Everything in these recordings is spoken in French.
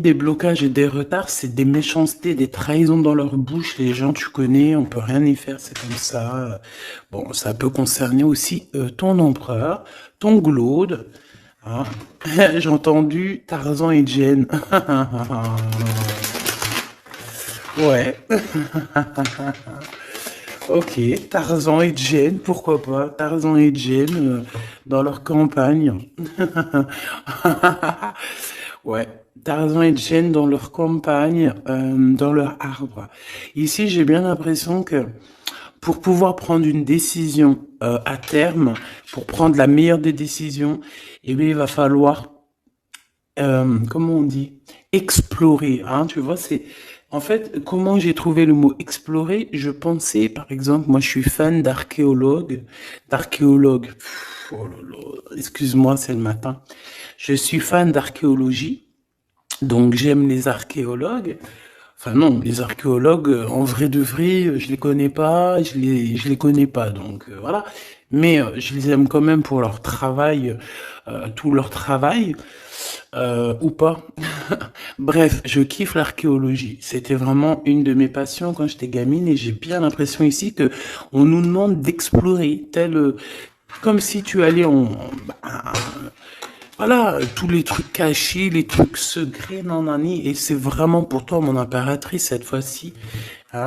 Des blocages et des retards, c'est des méchancetés, des trahisons dans leur bouche. Les gens, tu connais, on peut rien y faire, c'est comme ça. Bon, ça peut concerner aussi ton empereur, ton glaude. Hein. J'ai entendu Tarzan et Jane. Ouais. Ok, Tarzan et Jane, pourquoi pas? Tarzan et Jane dans leur campagne. Ouais, Tarzan et Jane dans leur campagne, dans leur arbre. Ici, j'ai bien l'impression que pour pouvoir prendre une décision à terme, pour prendre la meilleure des décisions, eh bien, il va falloir, comment on dit, explorer. Hein, tu vois, c'est en fait comment j'ai trouvé le mot explorer. Je pensais, par exemple, moi, je suis fan d'archéologues. Oh là là, excuse-moi, c'est le matin. Je suis fan d'archéologie. Donc j'aime les archéologues. Enfin non, les archéologues, en vrai de vrai, je les connais pas, je les connais pas. Donc voilà. Mais je les aime quand même pour leur travail, tout leur travail, ou pas. Bref, je kiffe l'archéologie. C'était vraiment une de mes passions quand j'étais gamine et j'ai bien l'impression ici que on nous demande d'explorer, comme si tu allais bah, voilà, tous les trucs cachés, les trucs secrets, nanani, et c'est vraiment pour toi mon impératrice cette fois-ci. Hein.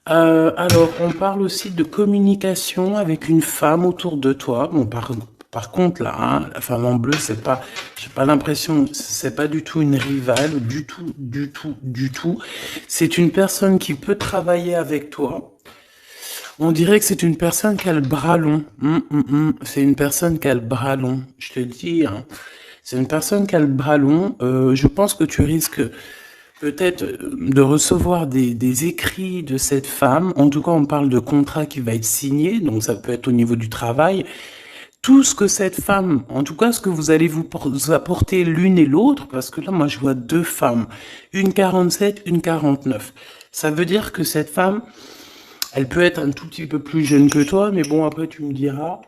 Alors, on parle aussi de communication avec une femme autour de toi. Bon, par contre, là, hein, la femme en bleu, c'est pas, j'ai pas l'impression, c'est pas du tout une rivale, du tout, du tout, du tout. C'est une personne qui peut travailler avec toi. On dirait que c'est une personne qui a le bras long. C'est une personne qui a le bras long. Je te le dis, hein. C'est une personne qui a le bras long. Je pense que tu risques peut-être de recevoir des écrits de cette femme. En tout cas, on parle de contrat qui va être signé. Donc, ça peut être au niveau du travail. Tout ce que cette femme, en tout cas, ce que vous allez vous apporter l'une et l'autre, parce que là, moi, je vois deux femmes. Une 47, une 49. Ça veut dire que cette femme, elle peut être un tout petit peu plus jeune que toi, mais bon, après, tu me diras.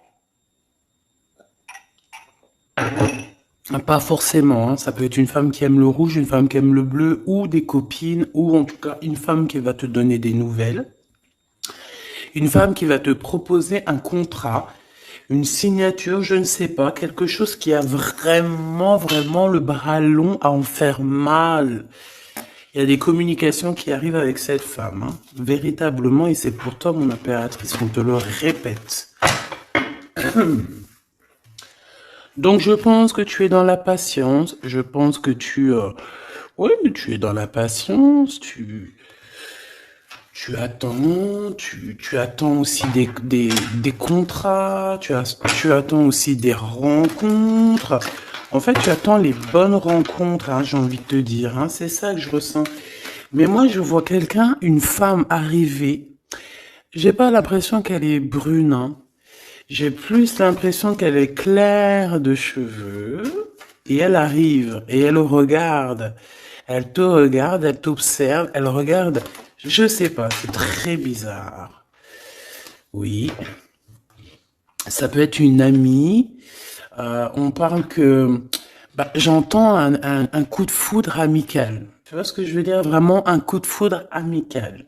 Pas forcément, hein. Ça peut être une femme qui aime le rouge, une femme qui aime le bleu, ou des copines, ou en tout cas une femme qui va te donner des nouvelles. Une femme qui va te proposer un contrat, une signature, je ne sais pas, quelque chose qui a vraiment, vraiment le bras long à en faire mal. Il y a des communications qui arrivent avec cette femme, hein, véritablement, et c'est pour toi, mon impératrice, qu'on te le répète. Donc, je pense que tu es dans la patience, je pense que oui, tu es dans la patience, tu attends, tu attends aussi des contrats, tu attends aussi des rencontres. En fait, tu attends les bonnes rencontres, hein, j'ai envie de te dire, hein, c'est ça que je ressens. Mais moi, je vois quelqu'un, une femme arriver. J'ai pas l'impression qu'elle est brune, hein. J'ai plus l'impression qu'elle est claire de cheveux. Et elle arrive, et elle regarde. Elle te regarde, elle t'observe, elle regarde. Je sais pas, c'est très bizarre. Oui, ça peut être une amie. On parle que... Bah, j'entends un coup de foudre amical. Tu vois ce que je veux dire? Vraiment un coup de foudre amical.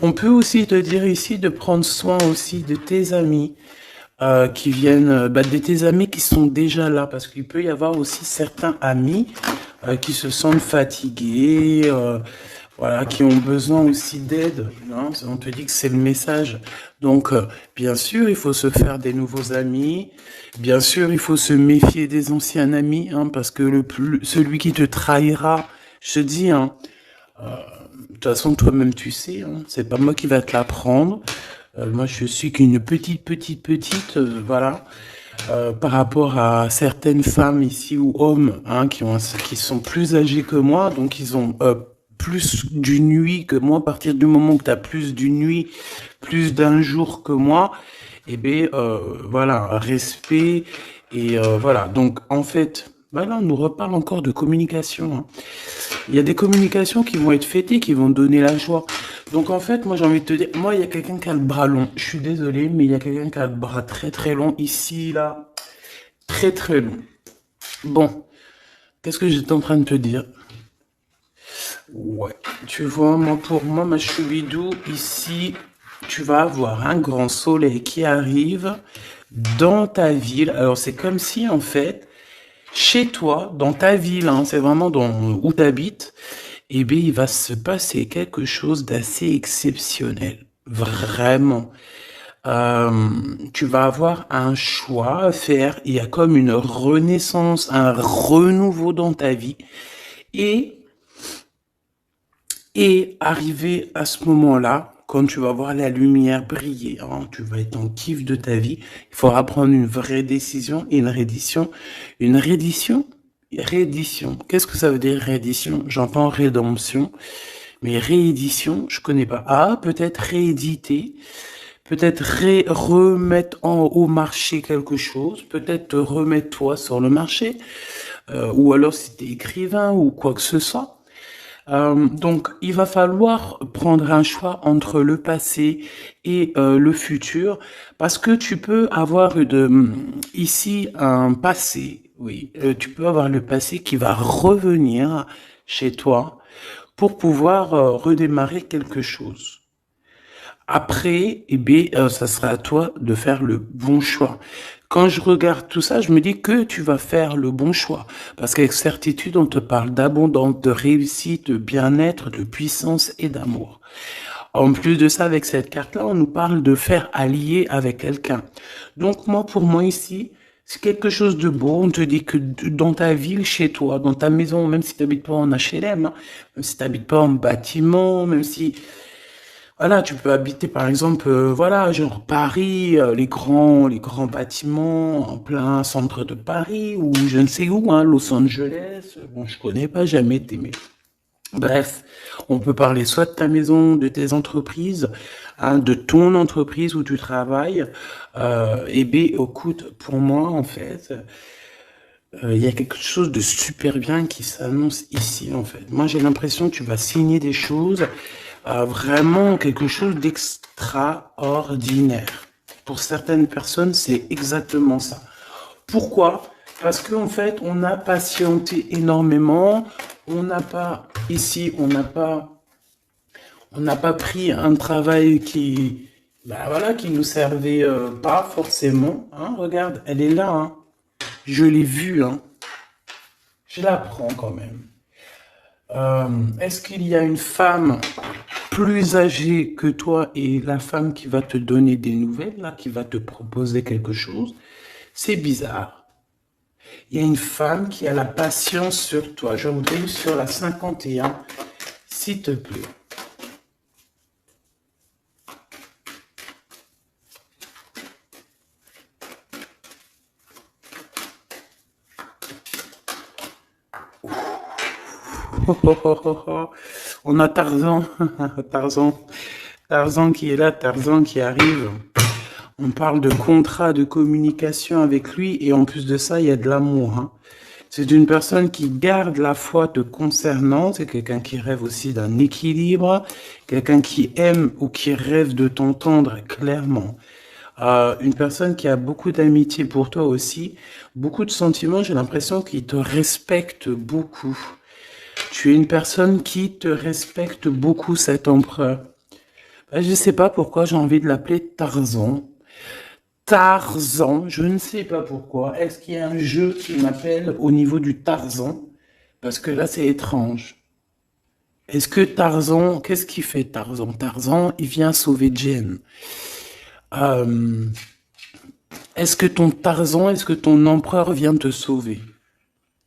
On peut aussi te dire ici de prendre soin aussi de tes amis qui viennent, de tes amis qui sont déjà là, parce qu'il peut y avoir aussi certains amis qui se sentent fatigués, voilà, qui ont besoin aussi d'aide. Hein. On te dit que c'est le message. Donc, bien sûr, il faut se faire des nouveaux amis. Bien sûr, il faut se méfier des anciens amis, hein, parce que celui qui te trahira, je te dis, hein, de toute façon, toi-même, tu sais, hein, c'est pas moi qui va te l'apprendre. Moi, je suis qu'une petite, voilà, par rapport à certaines femmes ici ou hommes, hein, qui sont plus âgés que moi, donc ils ont plus d'une nuit que moi. À partir du moment où tu as plus d'une nuit, plus d'un jour que moi, eh bien, voilà, respect et voilà. Donc, en fait, voilà, on nous reparle encore de communication. Hein. Il y a des communications qui vont être fêtées, qui vont donner la joie. Donc en fait, moi j'ai envie de te dire, moi il y a quelqu'un qui a le bras long. Je suis désolé, mais il y a quelqu'un qui a le bras très très long ici, là. Très très long. Bon, qu'est-ce que j'étais en train de te dire? Ouais, tu vois, moi pour moi, ma choubidou, ici, tu vas avoir un grand soleil qui arrive dans ta ville. Alors c'est comme si en fait, chez toi, dans ta ville, hein, c'est vraiment dans où tu habites, eh bien, il va se passer quelque chose d'assez exceptionnel. Vraiment. Tu vas avoir un choix à faire. Il y a comme une renaissance, un renouveau dans ta vie. Et, et arrivé à ce moment-là, quand tu vas voir la lumière briller, hein, tu vas être en kiff de ta vie, il faudra prendre une vraie décision et une reddition. Une reddition? Réédition. Qu'est-ce que ça veut dire réédition? J'entends rédemption, mais réédition, je connais pas. Ah, peut-être rééditer, peut-être remettre au marché quelque chose, peut-être te remettre toi sur le marché, ou alors si t'es écrivain ou quoi que ce soit. Donc, il va falloir prendre un choix entre le passé et le futur, parce que tu peux avoir ici un passé, oui, tu peux avoir le passé qui va revenir chez toi pour pouvoir redémarrer quelque chose. Après, eh bien, ça sera à toi de faire le bon choix. Quand je regarde tout ça, je me dis que tu vas faire le bon choix. Parce qu'avec certitude, on te parle d'abondance, de réussite, de bien-être, de puissance et d'amour. En plus de ça, avec cette carte-là, on nous parle de faire allier avec quelqu'un. Donc moi, pour moi ici, c'est quelque chose de beau. On te dit que dans ta ville, chez toi, dans ta maison, même si tu n'habites pas en HLM, hein, même si tu n'habites pas en bâtiment, même si voilà, tu peux habiter par exemple, voilà, genre Paris, les grands bâtiments en plein centre de Paris ou je ne sais où, hein, Los Angeles. Bon, je connais pas, jamais été, mais bref, on peut parler soit de ta maison, de tes entreprises, hein, de ton entreprise où tu travailles. Et bien, écoute, pour moi, en fait, il y a quelque chose de super bien qui s'annonce ici, en fait. Moi, j'ai l'impression que tu vas signer des choses, vraiment quelque chose d'extraordinaire. Pour certaines personnes, c'est exactement ça. Pourquoi? Parce qu'en fait, on a patienté énormément. On n'a pas, ici, on n'a pas pris un travail qui, bah voilà, qui nous servait pas forcément. Hein, regarde, elle est là, hein. Je l'ai vue, hein. Je la prends quand même. Est-ce qu'il y a une femme plus âgée que toi et la femme qui va te donner des nouvelles, là, qui va te proposer quelque chose? C'est bizarre. Il y a une femme qui a la patience sur toi. Je voudrais sur la 51, s'il te plaît. On a Tarzan, Tarzan, Tarzan qui est là, Tarzan qui arrive. On parle de contrat de communication avec lui et en plus de ça, il y a de l'amour, hein. C'est une personne qui garde la foi te concernant, c'est quelqu'un qui rêve aussi d'un équilibre, quelqu'un qui aime ou qui rêve de t'entendre clairement. Une personne qui a beaucoup d'amitié pour toi aussi, beaucoup de sentiments, j'ai l'impression qu'il te respecte beaucoup. Tu es une personne qui te respecte beaucoup, cet empereur. Ben, je ne sais pas pourquoi j'ai envie de l'appeler Tarzan. Tarzan, je ne sais pas pourquoi. Est-ce qu'il y a un jeu qui m'appelle au niveau du Tarzan? Parce que là, c'est étrange. Est-ce que Tarzan, qu'est-ce qu'il fait Tarzan? Tarzan, il vient sauver Jen. Euh, est-ce que ton Tarzan, est-ce que ton empereur vient te sauver?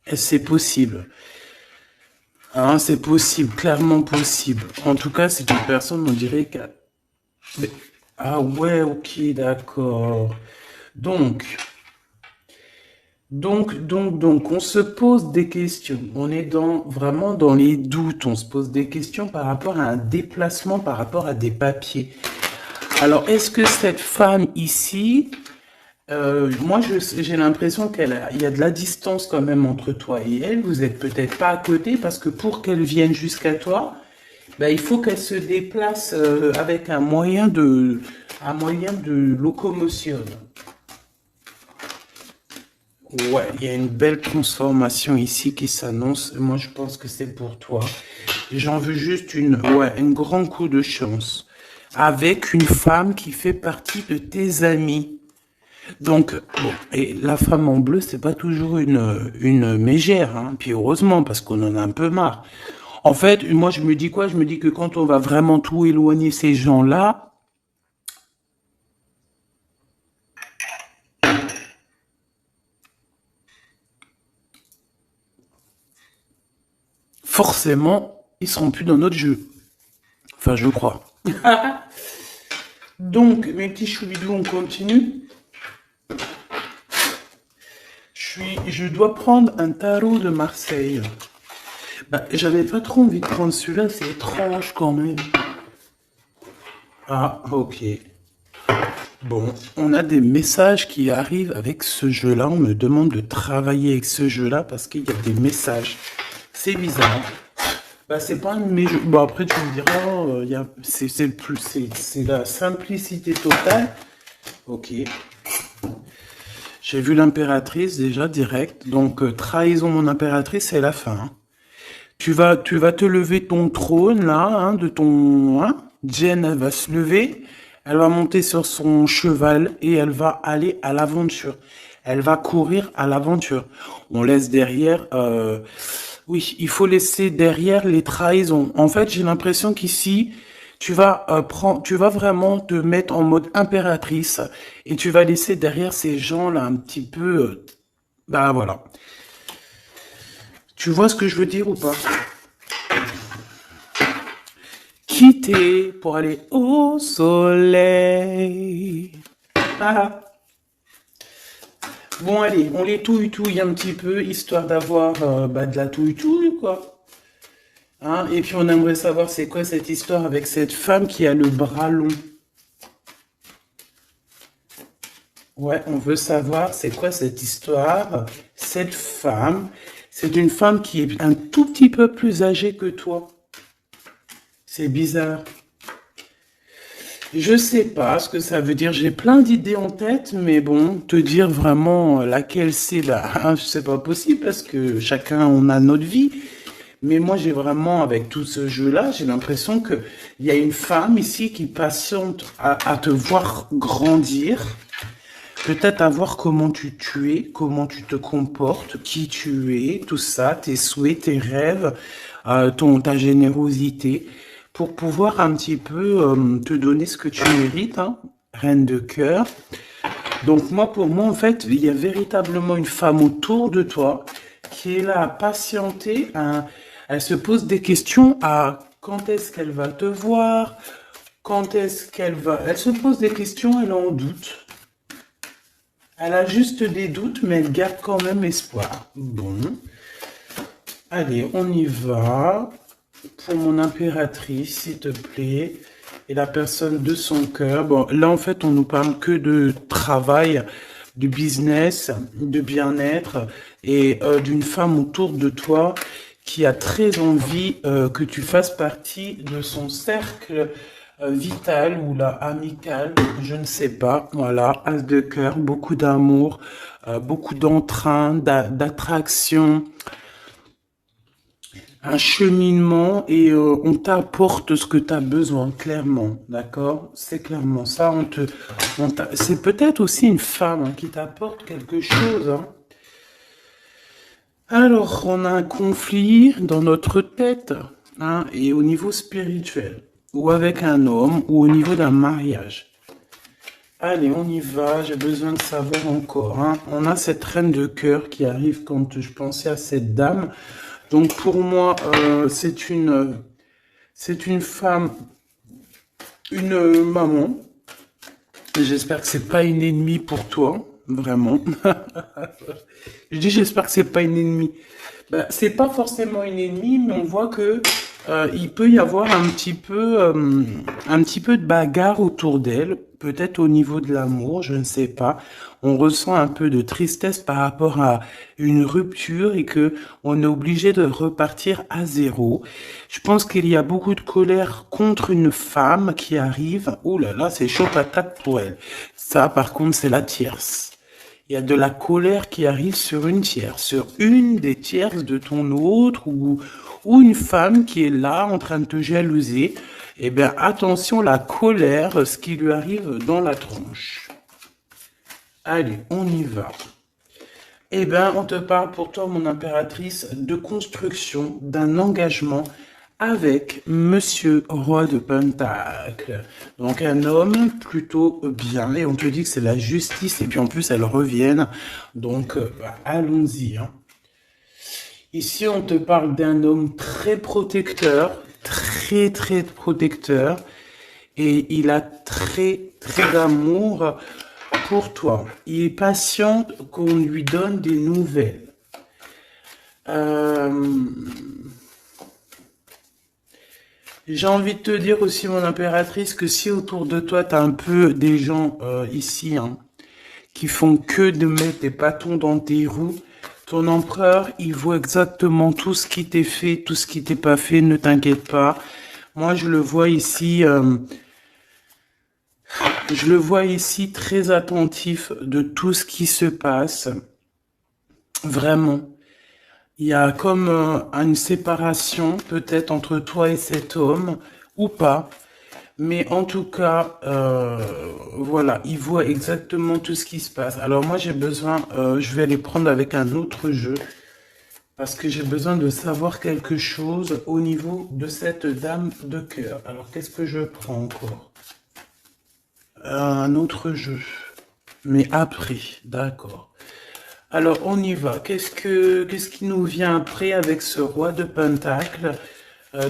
Est-ce que c'est possible? Hein, c'est possible, clairement possible. En tout cas, c'est une personne, on dirait qu'elle... Mais- Ah ouais, ok, d'accord. Donc, donc, on se pose des questions. On est vraiment dans les doutes. On se pose des questions par rapport à un déplacement, par rapport à des papiers. Alors, est-ce que cette femme ici, moi, j'ai l'impression il y a de la distance quand même entre toi et elle. Vous êtes peut-être pas à côté parce que pour qu'elle vienne jusqu'à toi, Ben, il faut qu'elle se déplace avec un moyen de locomotion. Ouais, il y a une belle transformation ici qui s'annonce. Moi, je pense que c'est pour toi. J'en veux juste un grand coup de chance. Avec une femme qui fait partie de tes amis. Donc, bon, et la femme en bleu, c'est pas toujours une mégère, hein. Puis heureusement, parce qu'on en a un peu marre. En fait, moi, je me dis quoi? Je me dis que quand on va vraiment tout éloigner ces gens-là, forcément, ils seront plus dans notre jeu. Enfin, je crois. Donc, mes petits choubidous, on continue. Je dois prendre un tarot de Marseille. Bah, j'avais pas trop envie de prendre celui-là, c'est étrange quand même. Ah, ok. Bon, on a des messages qui arrivent avec ce jeu-là. On me demande de travailler avec ce jeu-là parce qu'il y a des messages. C'est bizarre. Bah, c'est pas un de mes jeux. Bon, après, tu me diras, c'est la simplicité totale. Ok. J'ai vu l'impératrice déjà direct. Donc, trahison mon impératrice, c'est la fin, hein. Tu vas te lever ton trône là, hein, de ton, hein. Jen, elle va se lever, elle va monter sur son cheval et elle va aller à l'aventure. Elle va courir à l'aventure. On laisse derrière, oui, il faut laisser derrière les trahisons. En fait, j'ai l'impression qu'ici, tu vas vraiment te mettre en mode impératrice et tu vas laisser derrière ces gens là un petit peu, bah voilà. Tu vois ce que je veux dire ou pas? Quitter pour aller au soleil. Ah. Bon, allez, on les touille-touille un petit peu, histoire d'avoir de la touille-touille, quoi. Hein, et puis on aimerait savoir c'est quoi cette histoire avec cette femme qui a le bras long. Ouais, on veut savoir c'est quoi cette histoire. Cette femme, c'est une femme qui est un tout petit peu plus âgée que toi. C'est bizarre. Je sais pas ce que ça veut dire. J'ai plein d'idées en tête, mais bon, te dire vraiment laquelle c'est là, hein, c'est pas possible parce que chacun on a notre vie. Mais moi, j'ai vraiment, avec tout ce jeu-là, j'ai l'impression que il y a une femme ici qui patiente à te voir grandir, peut-être à voir tu es, comment tu te comportes, qui tu es, tout ça, tes souhaits, tes rêves, ta générosité, pour pouvoir un petit peu te donner ce que tu mérites, hein, reine de cœur. Donc moi, pour moi, en fait, il y a véritablement une femme autour de toi qui est là à patienter. Elle se pose des questions à quand est-ce qu'elle va te voir, quand est-ce qu'elle va... Elle se pose des questions, elle en doute. Elle a juste des doutes, mais elle garde quand même espoir. Bon. Allez, on y va. Pour mon impératrice, s'il te plaît. Et la personne de son cœur. Bon, là, en fait, on nous parle que de travail, de business, de bien-être et d'une femme autour de toi qui a très envie que tu fasses partie de son cercle vital ou là amical, je ne sais pas. Voilà, as de cœur, beaucoup d'amour, beaucoup d'entrain, d'attraction, un cheminement et on t'apporte ce que tu as besoin, clairement, d'accord? C'est clairement ça. C'est peut-être aussi une femme hein, qui t'apporte quelque chose, hein. Alors, on a un conflit dans notre tête, hein, et au niveau spirituel, ou avec un homme, ou au niveau d'un mariage. Allez, on y va, j'ai besoin de savoir encore, hein. On a cette reine de cœur qui arrive quand je pensais à cette dame. Donc pour moi, c'est une femme, une maman. J'espère que c'est pas une ennemie pour toi, vraiment. Je dis j'espère que c'est pas une ennemie. Ben, c'est pas forcément une ennemie, mais on voit que Il peut y avoir un petit peu de bagarre autour d'elle, peut-être au niveau de l'amour, je ne sais pas. On ressent un peu de tristesse par rapport à une rupture et que on est obligé de repartir à zéro. Je pense qu'il y a beaucoup de colère contre une femme qui arrive. Oh là là, c'est chaud patate pour elle. Ça, par contre, c'est la tierce. Il y a de la colère qui arrive sur une tierce, sur une des tierces de ton autre ou une femme qui est là en train de te jalouser. Eh bien, attention, la colère, ce qui lui arrive dans la tronche. Allez, on y va. Eh bien, on te parle pour toi, mon impératrice, de construction, d'un engagement avec Monsieur Roi de Pentacle. Donc un homme plutôt bien, et on te dit que c'est la justice, et puis en plus elles reviennent. Donc allons-y. Hein. Ici, on te parle d'un homme très protecteur, très protecteur, et il a très d'amour pour toi. Il est patient qu'on lui donne des nouvelles. J'ai envie de te dire aussi, mon impératrice, que si autour de toi, tu as un peu des gens ici hein, qui font que de mettre des bâtons dans tes roues, ton empereur, il voit exactement tout ce qui t'est fait, tout ce qui t'est pas fait, ne t'inquiète pas. Moi, je le vois ici très attentif de tout ce qui se passe. Vraiment. Il y a comme une séparation peut-être entre toi et cet homme, ou pas. Mais en tout cas, voilà, il voit exactement tout ce qui se passe. Alors moi, j'ai besoin, je vais aller prendre avec un autre jeu, parce que j'ai besoin de savoir quelque chose au niveau de cette dame de cœur. Alors, qu'est-ce que je prends encore? Un autre jeu. Mais après, d'accord. Alors, on y va. Qu'est-ce qui nous vient après avec ce roi de Pentacle?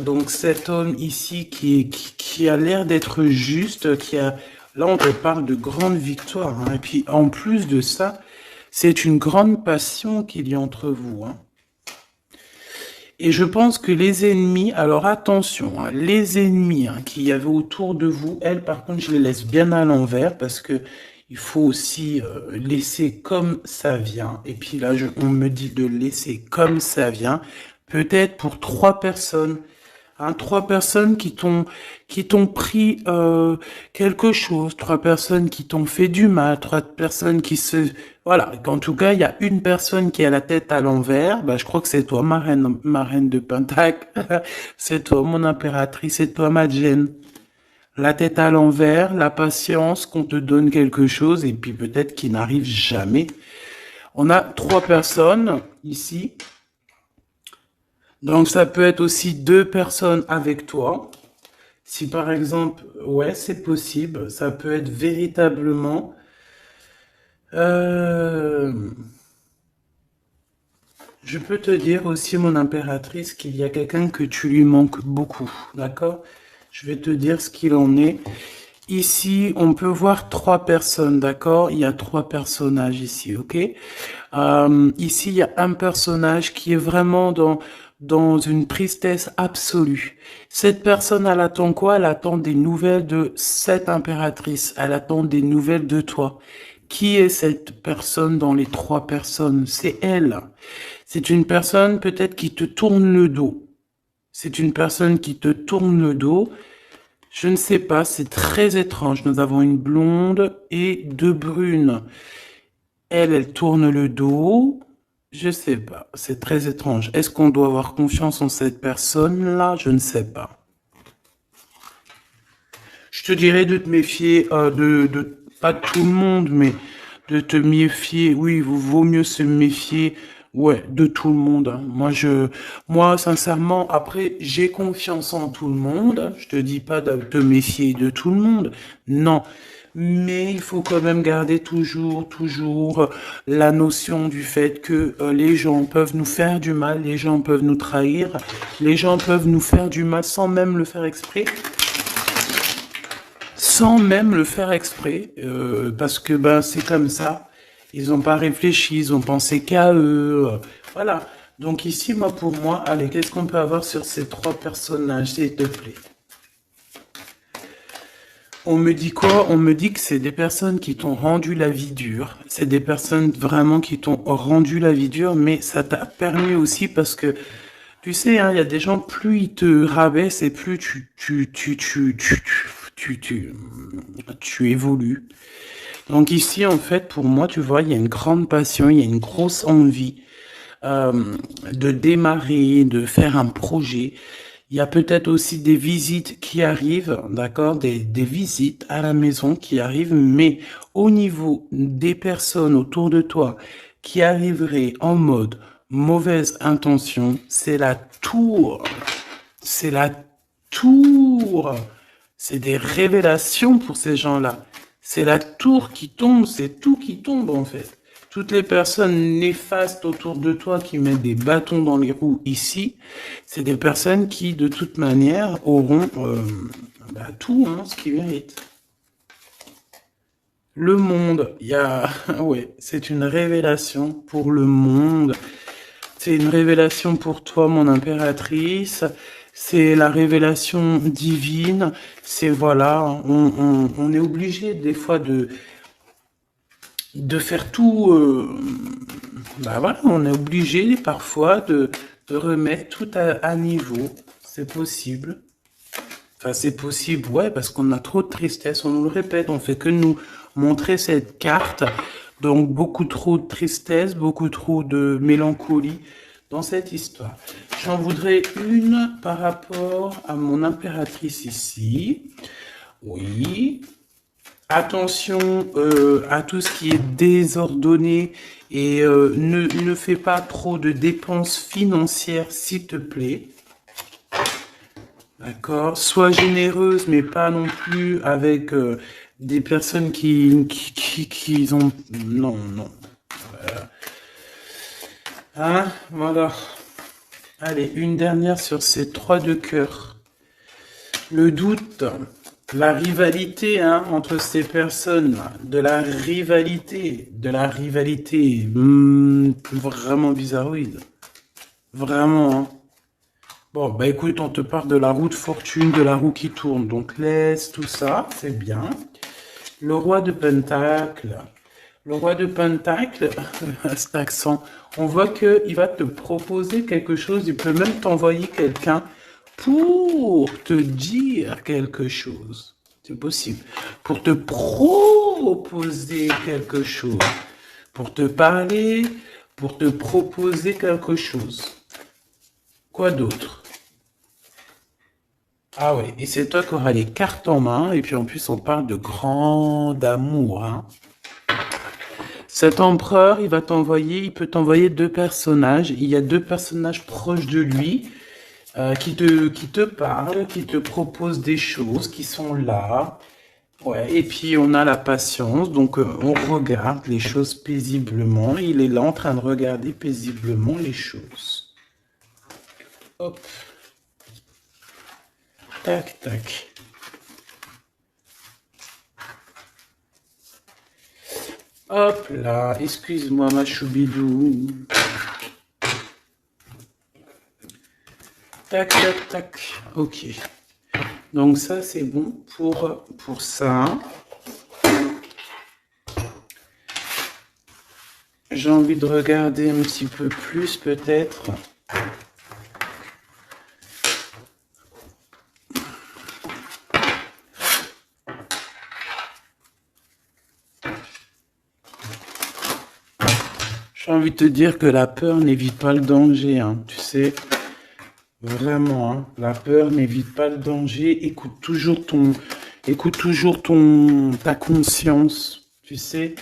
Donc, cet homme ici qui a l'air d'être juste, là, on te parle de grande victoire. Hein. Et puis, en plus de ça, c'est une grande passion qu'il y a entre vous. Hein. Et je pense que les ennemis, alors attention, hein, les ennemis hein, qu'il y avait autour de vous, elles, par contre, je les laisse bien à l'envers parce que il faut aussi laisser comme ça vient. Et puis là, on me dit de laisser comme ça vient. Peut-être pour 3 personnes. Hein, 3 personnes qui t'ont pris quelque chose. 3 personnes qui t'ont fait du mal. 3 personnes qui se... Voilà. En tout cas, il y a une personne qui a la tête à l'envers. Bah, je crois que c'est toi, ma reine de Pentacle. C'est toi, mon impératrice. C'est toi, ma Jen. La tête à l'envers, la patience qu'on te donne quelque chose et puis peut-être qu'il n'arrive jamais. On a 3 personnes ici. Donc ça peut être aussi 2 personnes avec toi. Si par exemple, ouais, c'est possible. Ça peut être véritablement... Je peux te dire aussi, mon impératrice, qu'il y a quelqu'un que tu lui manques beaucoup. D'accord ? Je vais te dire ce qu'il en est. Ici, on peut voir 3 personnes, d'accord? Il y a 3 personnages ici, ok? Ici, il y a un personnage qui est vraiment dans une tristesse absolue. Cette personne, elle attend quoi? Elle attend des nouvelles de cette impératrice. Elle attend des nouvelles de toi. Qui est cette personne dans les 3 personnes? C'est elle. C'est une personne peut-être qui te tourne le dos. C'est une personne qui te tourne le dos. Je ne sais pas, c'est très étrange. Nous avons une blonde et 2 brunes. Elle tourne le dos. Je sais pas, c'est très étrange. Est-ce qu'on doit avoir confiance en cette personne-là? Je ne sais pas. Je te dirais de te méfier pas de tout le monde, mais de te méfier. Oui, il vaut mieux se méfier. Ouais, de tout le monde. Hein. Moi, sincèrement, après, j'ai confiance en tout le monde. Je te dis pas de te méfier de tout le monde. Non. Mais il faut quand même garder toujours la notion du fait que les gens peuvent nous faire du mal, les gens peuvent nous trahir, les gens peuvent nous faire du mal sans même le faire exprès. Sans même le faire exprès, parce que ben c'est comme ça. Ils n'ont pas réfléchi, ils ont pensé qu'à eux. Voilà. Donc ici, moi, pour moi, allez, qu'est-ce qu'on peut avoir sur ces trois personnages, s'il te plaît? On me dit quoi? On me dit que c'est des personnes qui t'ont rendu la vie dure. C'est des personnes vraiment qui t'ont rendu la vie dure, mais ça t'a permis aussi parce que, tu sais, hein, il y a des gens, plus ils te rabaissent et plus tu évolues. Donc ici, en fait, pour moi, tu vois, il y a une grande passion, il y a une grosse envie de démarrer, de faire un projet. Il y a peut-être aussi des visites qui arrivent, d'accord, des visites à la maison qui arrivent, mais au niveau des personnes autour de toi qui arriveraient en mode mauvaise intention, c'est la tour. C'est la tour. C'est des révélations pour ces gens-là. C'est la tour qui tombe, c'est tout qui tombe en fait. Toutes les personnes néfastes autour de toi qui mettent des bâtons dans les roues ici, c'est des personnes qui de toute manière auront tout ce qu'ils méritent. Le monde, il y a, ouais, c'est une révélation pour le monde. C'est une révélation pour toi, mon impératrice. C'est la révélation divine. C'est voilà, on est obligé des fois de faire tout. Voilà, on est obligé parfois de remettre tout à niveau. C'est possible. Enfin, c'est possible, ouais, parce qu'on a trop de tristesse. On nous le répète, on fait que nous montrer cette carte. Donc, beaucoup trop de tristesse, beaucoup trop de mélancolie dans cette histoire. J'en voudrais une par rapport à mon impératrice ici. Oui. Attention à tout ce qui est désordonné et ne fais pas trop de dépenses financières, s'il te plaît. D'accord? Sois généreuse, mais pas non plus avec des personnes qui ont... Non, non. Hein? Voilà. Allez, une dernière sur ces trois de cœur. Le doute, la rivalité entre ces personnes, de la rivalité vraiment bizarroïde. Vraiment, hein. Bon, bah écoute, on te parle de la roue de fortune, de la roue qui tourne. Donc laisse tout ça, c'est bien. Le roi de Pentacle. Le roi de Pentacle, cet accent, on voit qu'il va te proposer quelque chose. Il peut même t'envoyer quelqu'un pour te dire quelque chose. C'est possible. Pour te proposer quelque chose. Pour te parler, pour te proposer quelque chose. Quoi d'autre? Ah ouais, et c'est toi qui auras les cartes en main, et puis en plus on parle de grand amour, hein. Cet empereur, il peut t'envoyer deux personnages. Il y a deux personnages proches de lui qui te parlent, qui te proposent des choses, qui sont là. Ouais, et puis on a la patience, donc on regarde les choses paisiblement. Il est là en train de regarder paisiblement les choses. Hop. Tac, tac. Hop là, excuse-moi ma choubidou. Tac, tac, tac. Ok. Donc ça, c'est bon pour ça. J'ai envie de regarder un petit peu plus peut-être. J'ai envie de te dire que la peur n'évite pas le danger, hein, tu sais. Vraiment, hein, la peur n'évite pas le danger. Écoute toujours ta conscience, tu sais.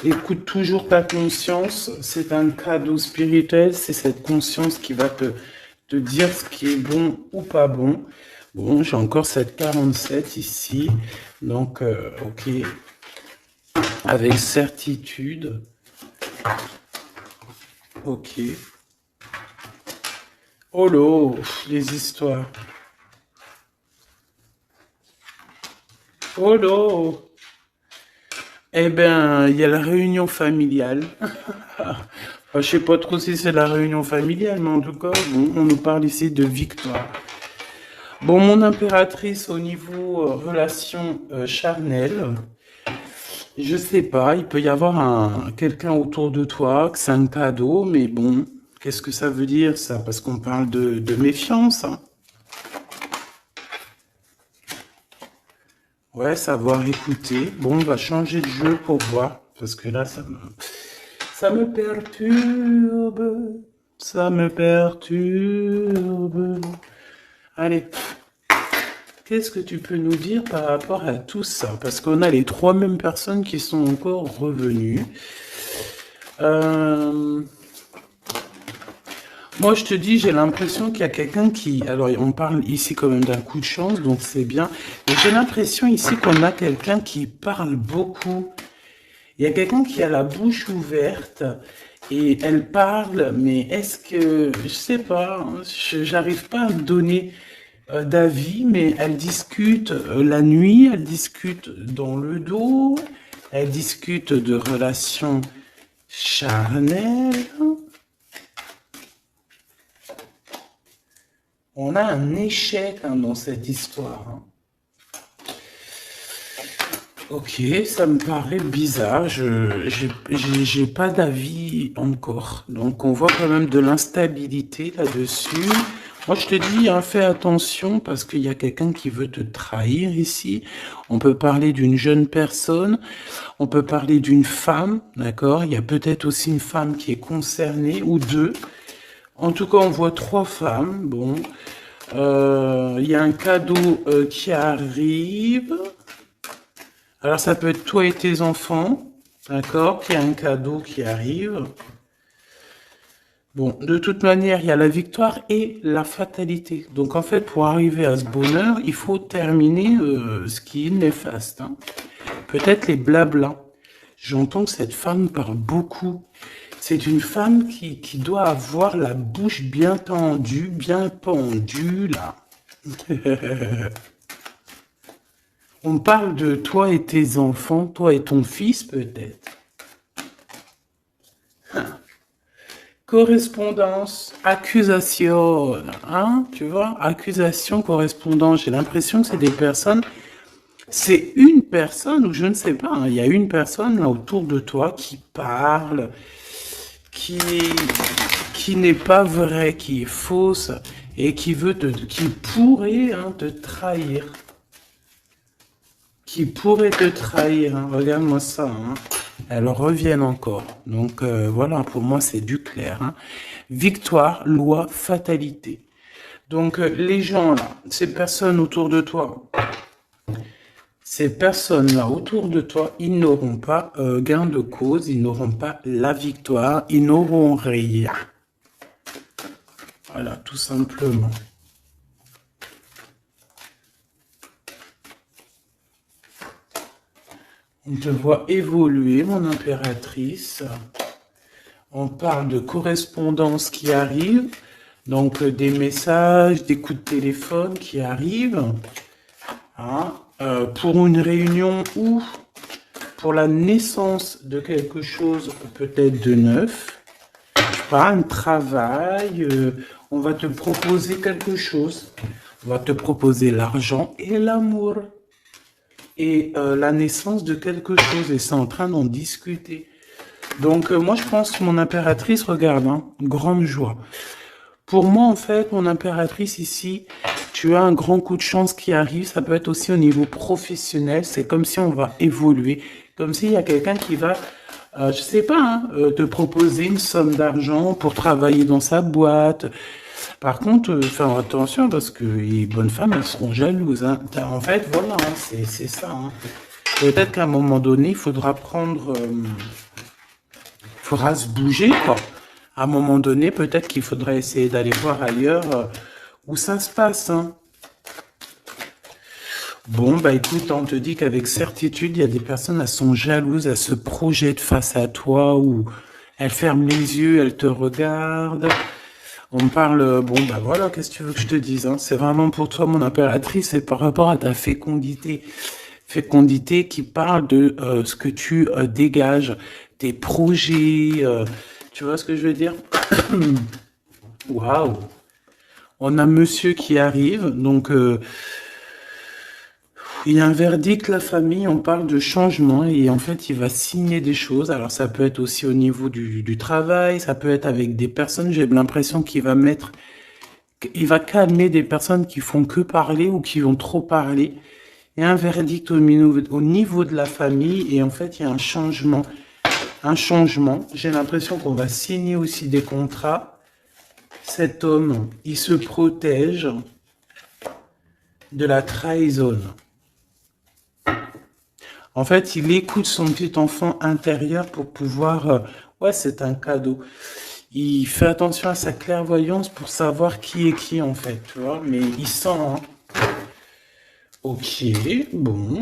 Écoute toujours ta conscience. C'est un cadeau spirituel. C'est cette conscience qui va te dire ce qui est bon ou pas bon. Bon, j'ai encore cette 47 ici. Donc, ok. Avec certitude. Ok. Oh là, les histoires. Oh là. Eh ben, il y a la réunion familiale. Je sais pas trop si c'est la réunion familiale, mais en tout cas, bon, on nous parle ici de victoire. Bon, mon impératrice au niveau relation charnelle, je sais pas, il peut y avoir quelqu'un autour de toi, que c'est un cadeau, mais bon, qu'est-ce que ça veut dire ça? Parce qu'on parle de méfiance, hein. Ouais, savoir écouter. Bon, on va changer de jeu pour voir, parce que là, ça me perturbe, ça me perturbe. Allez, qu'est-ce que tu peux nous dire par rapport à tout ça? Parce qu'on a les trois mêmes personnes qui sont encore revenues. Moi, je te dis, j'ai l'impression qu'il y a quelqu'un qui... Alors, on parle ici quand même d'un coup de chance, donc c'est bien. Mais j'ai l'impression ici qu'on a quelqu'un qui parle beaucoup. Il y a quelqu'un qui a la bouche ouverte et elle parle, mais est-ce que... Je sais pas, hein, j'arrive pas à me donner d'avis, mais elle discute la nuit, elle discute dans le dos, elle discute de relations charnelles. On a un échec hein, dans cette histoire. Hein. Ok, ça me paraît bizarre. J'ai pas d'avis encore. Donc, on voit quand même de l'instabilité là-dessus. Moi, je te dis, hein, fais attention parce qu'il y a quelqu'un qui veut te trahir ici. On peut parler d'une jeune personne. On peut parler d'une femme, d'accord? Il y a peut-être aussi une femme qui est concernée ou deux. En tout cas, on voit trois femmes. Bon, il y a un cadeau qui arrive. Alors, ça peut être toi et tes enfants, d'accord? Il y a un cadeau qui arrive. Bon, de toute manière, il y a la victoire et la fatalité. Donc, en fait, pour arriver à ce bonheur, il faut terminer ce qui est néfaste. Hein. Peut-être les blablas. J'entends que cette femme parle beaucoup. C'est une femme qui doit avoir la bouche bien tendue, bien pendue, là. On parle de toi et tes enfants, toi et ton fils, peut-être. Correspondance, accusation, hein, tu vois, accusation, correspondance. J'ai l'impression que c'est des personnes, c'est une personne, ou je ne sais pas, hein, il y a une personne là autour de toi qui parle, qui, qui n'est pas vraie, qui est fausse, et qui pourrait hein, te trahir. Qui pourrait te trahir, hein. Regarde-moi ça, hein. Elles reviennent encore. Donc voilà, pour moi c'est du clair. Hein. Victoire, loi, fatalité. Donc les gens là, ces personnes autour de toi, ils n'auront pas gain de cause, ils n'auront pas la victoire, ils n'auront rien. Voilà, tout simplement. On te voit évoluer, mon impératrice. On parle de correspondance qui arrive, donc des messages, des coups de téléphone qui arrivent. Hein, pour une réunion ou pour la naissance de quelque chose peut-être de neuf. Je sais pas, un travail, on va te proposer quelque chose. On va te proposer l'argent et l'amour. Et la naissance de quelque chose, et c'est en train d'en discuter. Donc moi je pense que mon impératrice, regarde, hein, grande joie. Pour moi en fait, mon impératrice ici, tu as un grand coup de chance qui arrive, ça peut être aussi au niveau professionnel, c'est comme si on va évoluer, comme s'il y a quelqu'un qui va, je sais pas, hein, te proposer une somme d'argent pour travailler dans sa boîte. Par contre, faire attention parce que les bonnes femmes, elles seront jalouses. Hein. En fait, voilà, hein, c'est ça. Hein. Peut-être qu'à un moment donné, il faudra faudra se bouger, quoi. À un moment donné, peut-être qu'il faudrait essayer d'aller voir ailleurs où ça se passe. Hein. Bon, bah écoute, on te dit qu'avec certitude, il y a des personnes, elles sont jalouses, elles se projettent face à toi ou elles ferment les yeux, elles te regardent. On me parle, bon bah voilà, qu'est-ce que tu veux que je te dise, hein? C'est vraiment pour toi mon impératrice, c'est par rapport à ta fécondité. Fécondité qui parle de ce que tu dégages, tes projets, Tu vois ce que je veux dire? Waouh! On a monsieur qui arrive, donc il y a un verdict, la famille, on parle de changement et en fait il va signer des choses. Alors ça peut être aussi au niveau du travail, ça peut être avec des personnes, j'ai l'impression il va calmer des personnes qui font que parler ou qui vont trop parler. Il y a un verdict au niveau de la famille et en fait il y a un changement. Un changement. J'ai l'impression qu'on va signer aussi des contrats. Cet homme, il se protège de la trahison. En fait, il écoute son petit enfant intérieur pour pouvoir... ouais, c'est un cadeau. Il fait attention à sa clairvoyance pour savoir qui est qui, en fait, tu vois. Mais il sent, hein. Ok, bon.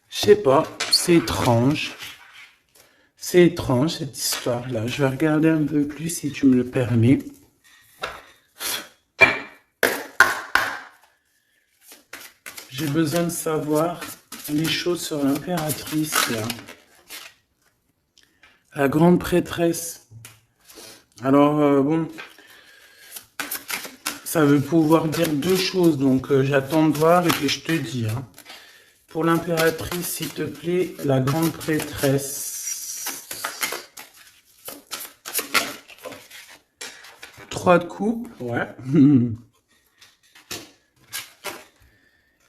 Je sais pas, c'est étrange. C'est étrange, cette histoire-là. Je vais regarder un peu plus, si tu me le permets. J'ai besoin de savoir les choses sur l'impératrice, là. La grande prêtresse. Alors, bon, ça veut pouvoir dire deux choses, donc j'attends de voir et puis je te dis. Hein. Pour l'impératrice, s'il te plaît, la grande prêtresse. 3 de coupe, ouais.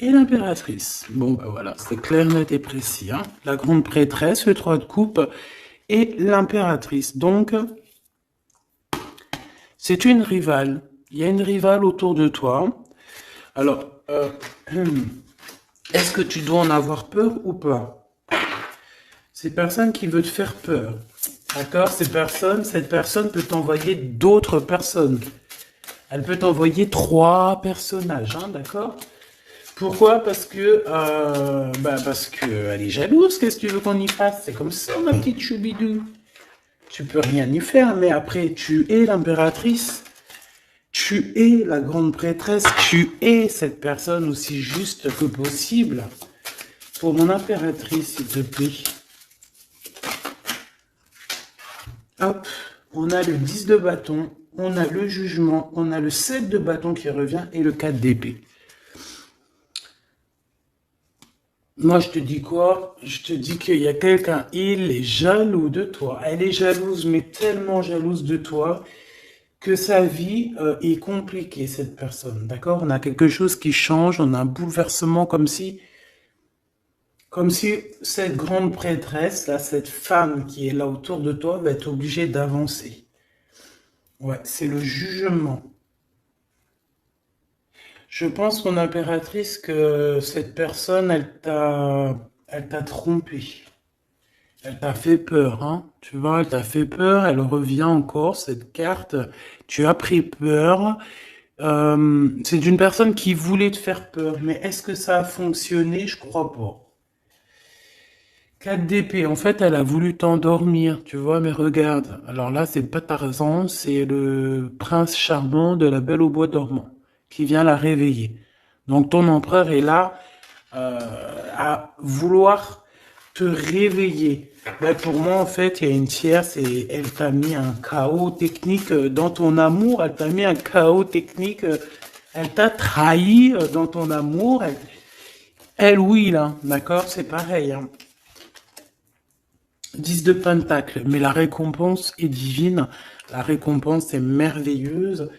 Et l'impératrice. Bon, ben voilà, c'est clair, net et précis. Hein. La grande prêtresse, le 3 de coupe et l'impératrice. Donc, c'est une rivale. Il y a une rivale autour de toi. Alors, est-ce que tu dois en avoir peur ou pas? C'est personne qui veut te faire peur. D'accord? Cette personne peut t'envoyer d'autres personnes. Elle peut t'envoyer 3 personnages, hein, d'accord? Pourquoi? Parce que elle est jalouse. Qu'est-ce que tu veux qu'on y fasse? C'est comme ça, ma petite choubidou. Tu peux rien y faire, mais après, tu es l'impératrice. Tu es la grande prêtresse. Tu es cette personne aussi juste que possible. Pour mon impératrice, s'il te plaît. Hop, on a le 10 de bâton, on a le jugement, on a le 7 de bâton qui revient et le 4 d'épée. Moi, je te dis quoi? Je te dis qu'il y a quelqu'un, il est jaloux de toi. Elle est jalouse, mais tellement jalouse de toi que sa vie est compliquée, cette personne. D'accord? On a quelque chose qui change, on a un bouleversement comme si cette grande prêtresse, là, cette femme qui est là autour de toi, va être obligée d'avancer. Ouais, c'est le jugement. Je pense, mon impératrice, que cette personne, elle t'a trompé. Elle t'a fait peur, hein. Tu vois, elle t'a fait peur, elle revient encore, cette carte. Tu as pris peur. C'est une personne qui voulait te faire peur, mais est-ce que ça a fonctionné? Je crois pas. 4 d'épée, en fait, elle a voulu t'endormir, tu vois, mais regarde. Alors là, c'est pas Tarzan, c'est le prince charmant de la Belle au bois dormant qui vient la réveiller. Donc ton empereur est là à vouloir te réveiller. Ben, pour moi, en fait, il y a une tierce et elle t'a mis un chaos technique dans ton amour. Elle t'a mis un chaos technique. Elle t'a trahi dans ton amour. Oui, là, d'accord, c'est pareil. Hein. 10 de pentacle, mais la récompense est divine, la récompense est merveilleuse,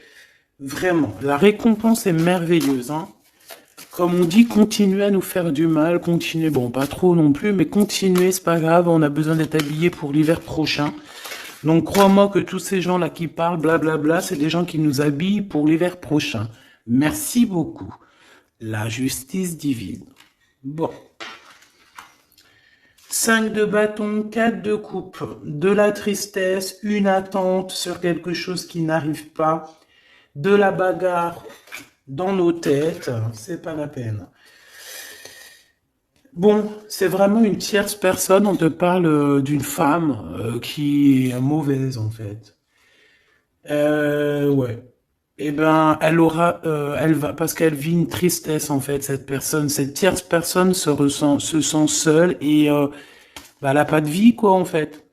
vraiment, la récompense est merveilleuse, hein. Comme on dit, continuez à nous faire du mal, continuez, bon, pas trop non plus, mais continuez, c'est pas grave, on a besoin d'être habillés pour l'hiver prochain. Donc crois-moi que tous ces gens-là qui parlent, blablabla, c'est des gens qui nous habillent pour l'hiver prochain. Merci beaucoup. La justice divine. Bon. 5 de bâton, 4 de coupe, de la tristesse, une attente sur quelque chose qui n'arrive pas, de la bagarre dans nos têtes, c'est pas la peine. Bon, c'est vraiment une tierce personne, on te parle d'une femme qui est mauvaise en fait. Ouais. Eh ben, elle va, parce qu'elle vit une tristesse en fait, cette personne, cette tierce personne se sent seule et Bah, elle a pas de vie, quoi, en fait.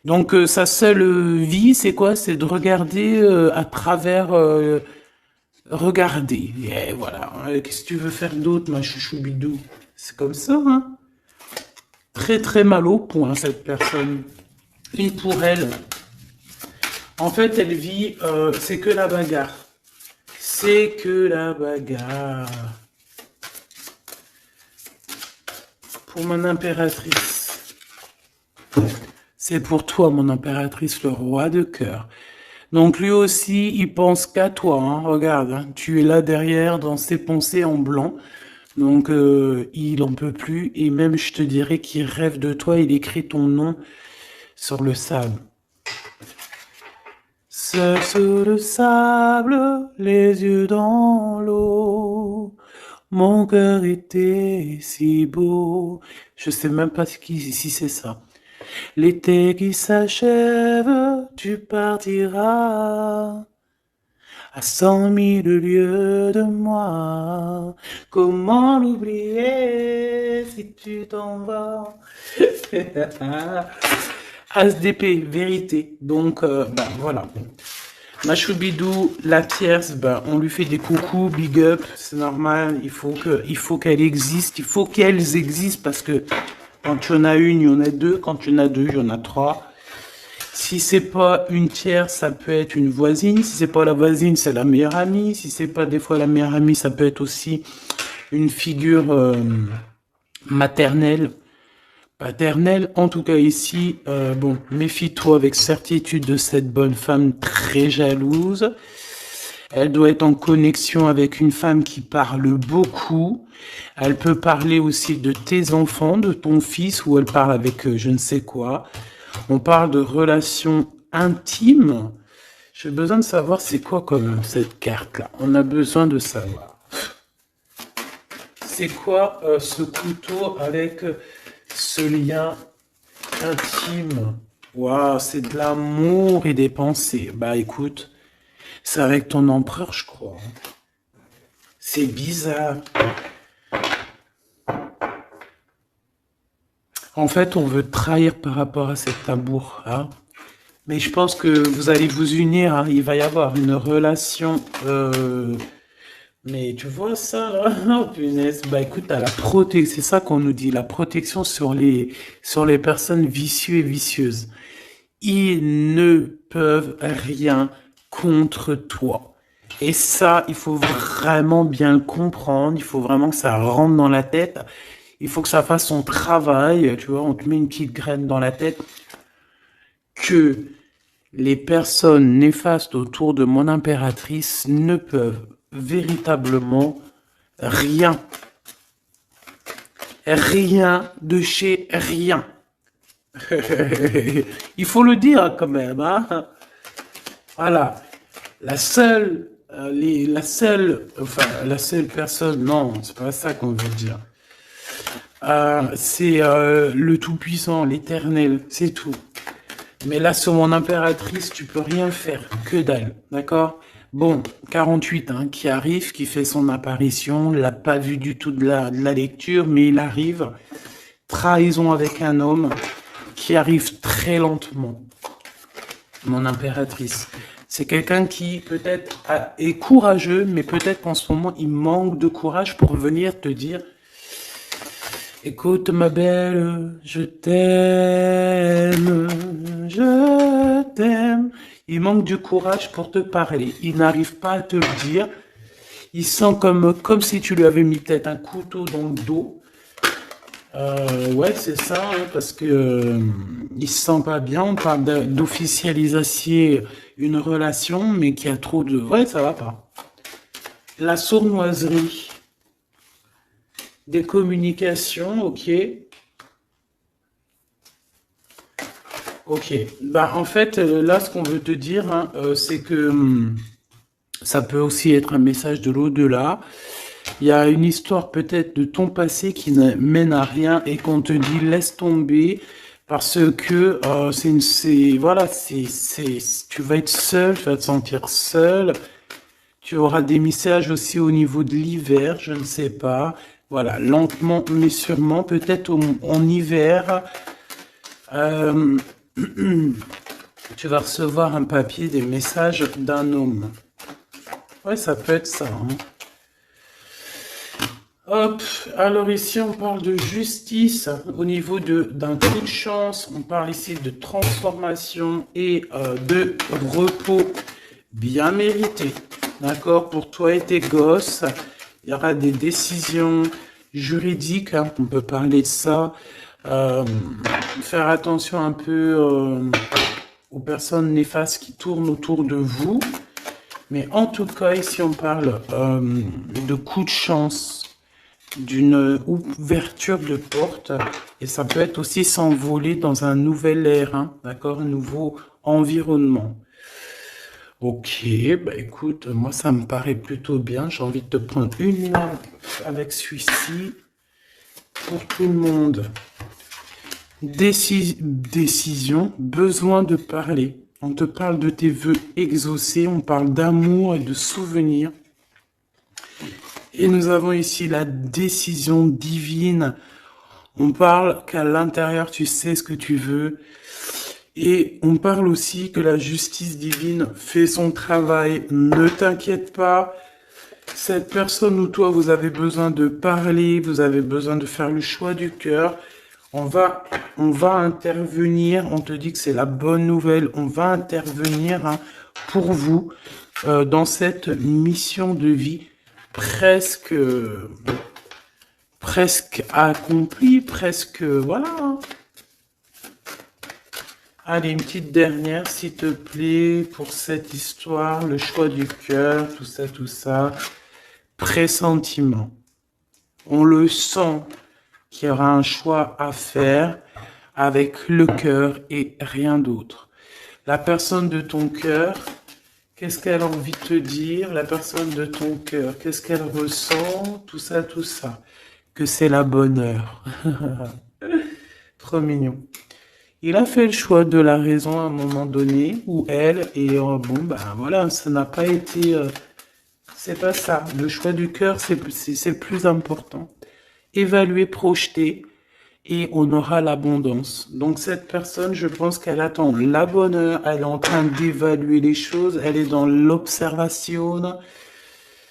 Donc, sa seule vie, c'est quoi? C'est de regarder à travers... regarder. Et voilà. Qu'est-ce que tu veux faire d'autre, ma chouchou bidou? C'est comme ça, hein? Très, très mal au point, cette personne. Une pour elle. En fait, elle vit... c'est que la bagarre. C'est que la bagarre. Pour mon impératrice. C'est pour toi, mon impératrice, le roi de cœur. Donc lui aussi, il pense qu'à toi. Hein. Regarde, hein, tu es là derrière dans ses pensées en blanc. Donc il en peut plus. Et même, je te dirais qu'il rêve de toi. Il écrit ton nom sur le sable. Seul sous le sable, les yeux dans l'eau. Mon cœur était si beau. Je sais même pas si c'est ça. L'été qui s'achève, tu partiras à 100 000 lieues de moi. Comment l'oublier si tu t'en vas? ASDP, vérité. Donc, ben voilà. Ma choubidou, la tierce, ben, on lui fait des coucous, big up, c'est normal. Il faut qu'elle existe, il faut qu'elles existent parce que quand tu en as une, il y en a deux. Quand tu en as deux, il y en a trois. Si c'est pas une tierce, ça peut être une voisine. Si c'est pas la voisine, c'est la meilleure amie. Si c'est pas des fois la meilleure amie, ça peut être aussi une figure maternelle, paternelle. En tout cas ici, bon, méfie-toi avec certitude de cette bonne femme très jalouse. Elle doit être en connexion avec une femme qui parle beaucoup. Elle peut parler aussi de tes enfants, de ton fils, ou elle parle avec je ne sais quoi. On parle de relations intimes. J'ai besoin de savoir c'est quoi comme cette carte-là. On a besoin de savoir. C'est quoi ce couteau avec ce lien intime? Waouh, c'est de l'amour et des pensées. Bah écoute, c'est avec ton empereur, je crois. C'est bizarre. En fait, on veut te trahir par rapport à cet amour. Hein. Mais je pense que vous allez vous unir. Hein. Il va y avoir une relation. Mais tu vois ça, là? Oh, punaise. Bah écoute, à la protection. C'est ça qu'on nous dit. La protection sur les personnes vicieuses et vicieuses. Ils ne peuvent rien contre toi. Et ça, il faut vraiment bien le comprendre. Il faut vraiment que ça rentre dans la tête. Il faut que ça fasse son travail. Tu vois, on te met une petite graine dans la tête. Que les personnes néfastes autour de mon impératrice ne peuvent véritablement rien. Rien de chez rien. Il faut le dire quand même. Hein. Voilà. La seule personne, non, c'est pas ça qu'on veut dire. C'est le Tout-Puissant, l'Éternel, c'est tout. Mais là, sur mon impératrice, tu peux rien faire, que dalle, d'accord? Bon, 48, hein, qui arrive, qui fait son apparition, l'a pas vu du tout de la lecture, mais il arrive. Trahison avec un homme qui arrive très lentement. Mon impératrice. C'est quelqu'un qui peut-être est courageux, mais peut-être qu'en ce moment, il manque de courage pour venir te dire écoute ma belle, je t'aime, je t'aime. Il manque du courage pour te parler. Il n'arrive pas à te le dire. Il sent comme si tu lui avais mis peut-être un couteau dans le dos. Ouais, c'est ça, hein, parce que il se sent pas bien. On parle d'officialiser une relation, mais qui a trop de... Ouais, ça va pas. La sournoiserie. Des communications, ok. Ok. Bah, en fait, là, ce qu'on veut te dire, hein, c'est que ça peut aussi être un message de l'au-delà. Il y a une histoire peut-être de ton passé qui ne mène à rien et qu'on te dit laisse tomber parce que voilà, tu vas être seul, tu vas te sentir seul. Tu auras des messages aussi au niveau de l'hiver, je ne sais pas. Voilà, lentement mais sûrement, peut-être en hiver, euh, tu vas recevoir un papier, des messages d'un homme. Ouais, ça peut être ça, hein. Hop, alors ici on parle de justice au niveau d'un coup de chance, on parle ici de transformation et de repos bien mérité. D'accord, pour toi et tes gosses, il y aura des décisions juridiques, hein, on peut parler de ça. Faire attention un peu aux personnes néfastes qui tournent autour de vous. Mais en tout cas, ici on parle de coup de chance, d'une ouverture de porte, et ça peut être aussi s'envoler dans un nouvel air, hein, d'accord, un nouveau environnement. Ok, bah écoute, moi ça me paraît plutôt bien. J'ai envie de te prendre une lampe avec celui-ci pour tout le monde. Décision, besoin de parler. On te parle de tes vœux exaucés, on parle d'amour et de souvenirs. Et nous avons ici la décision divine. On parle qu'à l'intérieur, tu sais ce que tu veux. Et on parle aussi que la justice divine fait son travail. Ne t'inquiète pas. Cette personne ou toi, vous avez besoin de parler, vous avez besoin de faire le choix du cœur. On va intervenir. On te dit que c'est la bonne nouvelle. On va intervenir, hein, pour vous dans cette mission de vie presque accomplie, presque, voilà, hein. Allez, une petite dernière, s'il te plaît, pour cette histoire, le choix du cœur, tout ça, tout ça. Pressentiment. On le sent qu'il y aura un choix à faire avec le cœur et rien d'autre. La personne de ton cœur, qu'est-ce qu'elle a envie de te dire? La personne de ton cœur, qu'est-ce qu'elle ressent? Tout ça, tout ça. Que c'est la bonne heure. Trop mignon. Il a fait le choix de la raison à un moment donné, ou elle, et bon, bah voilà, ça n'a pas été... c'est pas ça. Le choix du cœur, c'est le plus important. Évaluer, projeter, et on aura l'abondance. Donc cette personne, je pense qu'elle attend la bonne heure, elle est en train d'évaluer les choses, elle est dans l'observation,